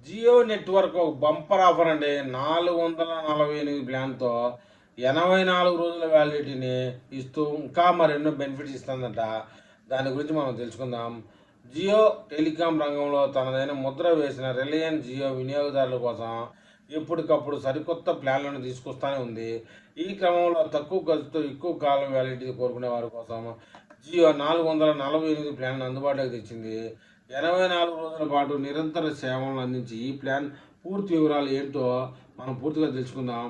Jio network ఒక bumper offer అండి. 448 ప్లాన్‌తో 84 రోజుల వ్యాలిడిటీని ఇస్తూ ఇంకా మరెన్నో బెనిఫిట్స్ ఇస్తుందట. దాని గురించి మనం తెలుసుకుందాం. జియో టెలికాం రంగంలో తనదైన ముద్ర వేసిన రిలయన్స్ జియో వినియోగదారుల కోసం ఎప్పటికప్పుడు సరికొత్త ప్లాన్లను తీసుకొస్తానే ఉంది. ఈ క్రమంలో తక్కువ ఖర్చుతో ఎక్కువ కాలం వ్యాలిడిటీ కోరుకునే వారి కోసం జియో 448 ప్లాన్‌ను అందుబాటులోకి తెచ్చింది. 84 రోజుల పాటు నిరంతర సేవలను అందించి ఈ ప్లాన్ పూర్తి వివరాలు ఏంటో మనం పూర్తిగా తెలుసుకుందాం.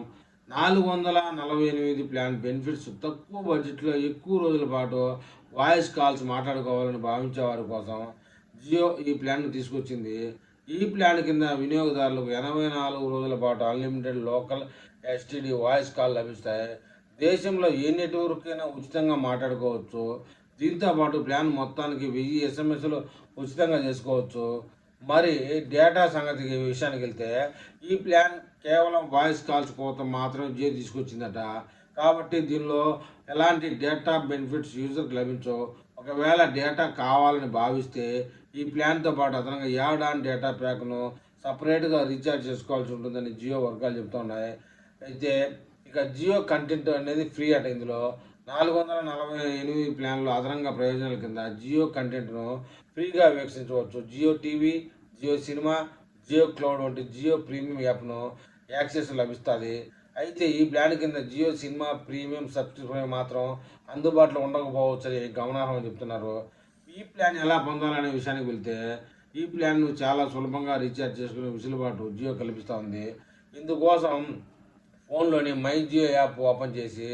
448 ప్లాన్ బెనిఫిట్స్ తక్కువ బడ్జెట్లో ఎక్కువ రోజుల పాటు వాయిస్ కాల్స్ మాట్లాడుకోవాలని భావించే వారి కోసం జియో ఈ ప్లాన్ను తీసుకొచ్చింది. ఈ ప్లాన్ కింద వినియోగదారులకు 84 రోజుల పాటు unlimited local STD voice call లభిస్తాయి. దేశంలో ఏ నెట్వర్క్ అయినా ఉచితంగా మాట్లాడుకోవచ్చు. దీంతో పాటు ప్లాన్ మొత్తానికి 1000 ఎస్ఎంఎస్లు ఉచితంగా చేసుకోవచ్చు. మరి డేటా సంగతికి విషయానికి వెళ్తే ఈ ప్లాన్ కేవలం వాయిస్ కాల్స్ కోసం మాత్రమే జియో తీసుకొచ్చిందట. కాబట్టి దీనిలో ఎలాంటి డేటా బెనిఫిట్స్ యూజర్కి లభించవు. ఒకవేళ డేటా కావాలని భావిస్తే ఈ ప్లాన్తో పాటు అదనంగా యాడ్ ఆన్ డేటా ప్యాక్ను సపరేట్గా రీఛార్జ్ చేసుకోవాల్సి ఉంటుందని జియో వర్గాలు చెబుతున్నాయి. అయితే ఇక జియో కంటెంట్ అనేది ఫ్రీ అట. ఇందులో 448 ప్లాన్లో అదనంగా ప్రయోజనాల కింద జియో కంటెంట్ను ఫ్రీగా వీక్షించవచ్చు. Jio TV, Jio cinema, Jio cloud వంటి జియో ప్రీమియం యాప్ను యాక్సెస్ లభిస్తుంది. అయితే ఈ ప్లాన్ కింద జియో సినిమా ప్రీమియం సబ్స్క్రిప్షన్ మాత్రం అందుబాటులో ఉండకపోవచ్చని గమనార్హమని చెప్తున్నారు. ఈ ప్లాన్ ఎలా పొందాలనే విషయానికి వెళ్తే ఈ ప్లాన్ను చాలా సులభంగా రీఛార్జ్ చేసుకునే వెసులుబాటు జియో కల్పిస్తూ ఉంది. ఇందుకోసం ఫోన్లోని మై జియో యాప్ ఓపెన్ చేసి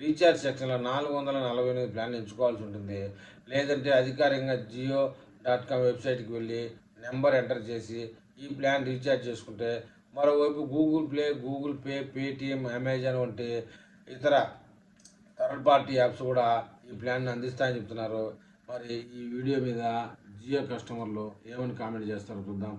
రీఛార్జ్ సెక్షన్లో 448 ప్లాన్ ఎంచుకోవాల్సి ఉంటుంది. లేదంటే అధికారికంగా జియో.com వెబ్సైట్కి వెళ్ళి నెంబర్ ఎంటర్ చేసి ఈ ప్లాన్ రీఛార్జ్ చేసుకుంటే మరోవైపు Google play, Google pay, Paytm, Amazon వంటి ఇతర థర్డ్ పార్టీ యాప్స్ కూడా ఈ ప్లాన్ని అందిస్తాయని చెప్తున్నారు. మరి ఈ వీడియో మీద జియో కస్టమర్లు ఏమని కామెంట్ చేస్తారో చూద్దాం.